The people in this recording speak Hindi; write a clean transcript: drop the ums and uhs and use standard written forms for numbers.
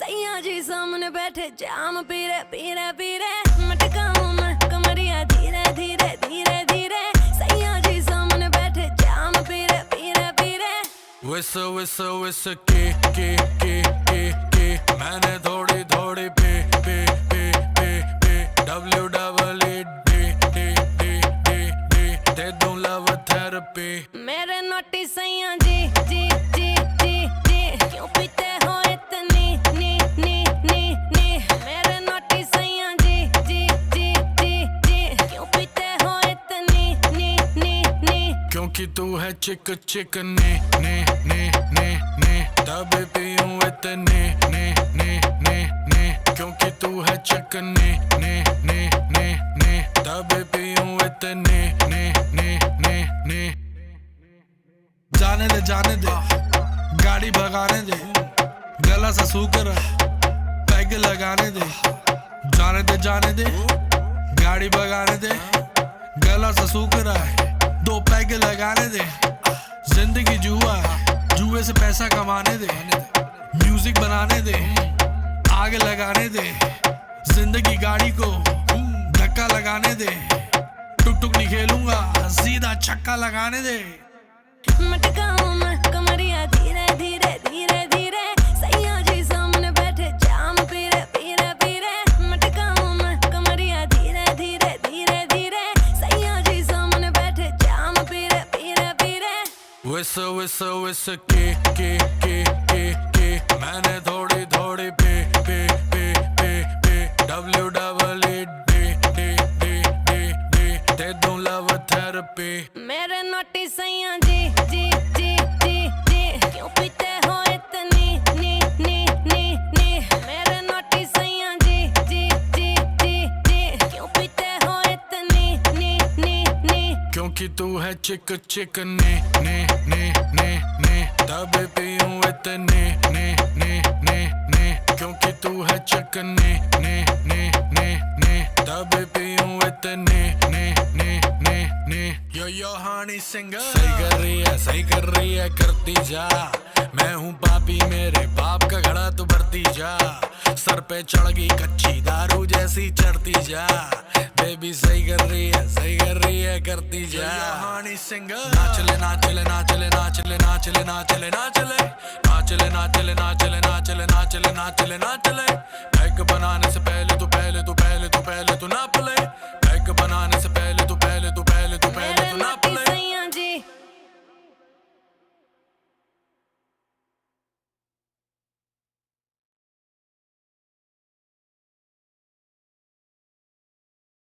सैया जी सामने बैठे जाम पीरे पीरे पीरे मटकाऊं मैं कमरिया धीरे धीरे धीरे धीरे सैया जी सामने बैठे जाम पीरे पीरे पीरे विस विस विस के मैंने थोड़ी थोड़ी पे WEED दे दूं लव थेरेपी मेरे नोटी सैया जी जी जी जी जी क्यों पीते हो इतनी नी नी नी नी मेरे नोटी सैया जी जी जी जी जी क्यों पीते हो इतनी नी नी नी क्योंकि तू है चिक चिक ने तभी पीऊं इतने ने क्योंकि तू है चिक ने तभी पीऊं इतने ने जाने दे गाड़ी भगाने दे गला सा सूकर पैग लगाने दे जाने दे गाड़ी भगाने दे गला सा सूकर दो पैग लगाने दे जिंदगी जुआ जुए से पैसा कमाने दे म्यूजिक बनाने दे आग लगाने दे जिंदगी गाड़ी को धक्का लगाने दे टुक टुक नहीं खेलूंगा सीधा छक्का लगाने दे मटकाऊं मैं कमरिया धीरे धीरे धीरे धीरे सैया जी सामने बैठे जाम पीरे पीरे पीरे मटकाऊं मैं कमरिया धीरे धीरे धीरे धीरे सैया जी सामने बैठे जाम पीरे पीरे पीरे विस विस विस के मैंने थोड़ी थोड़ी पे WEED दे दूं लव थेरेपी मेरे नोटी सैया जी जी जी जी जी क्यों पीते हो इतनी नी नी नी नी मेरे नोटी सैया जी जी जी जी जी क्यों पीते हो इतनी नी नी नी क्योंकि तू है चिक ने तभी पीऊं इतने ने क्योंकि तू है चिक ने तभी पीऊं इतने ने यो हानी सिंगर सही कर रही है करती जा मैं हूँ पापी मेरे बाप का घड़ा तू भरती जा सर पे चढ़ गई कच्ची दारू जैसी चढ़ती जा बेबी सही कर रही है करती जा हानी सिंगर नाचले नाचले नाचले नाचले नाचले नाचले नाचले नाचले नाचले नाचले नाचले नाचले नाचले नाचले पैक बनाने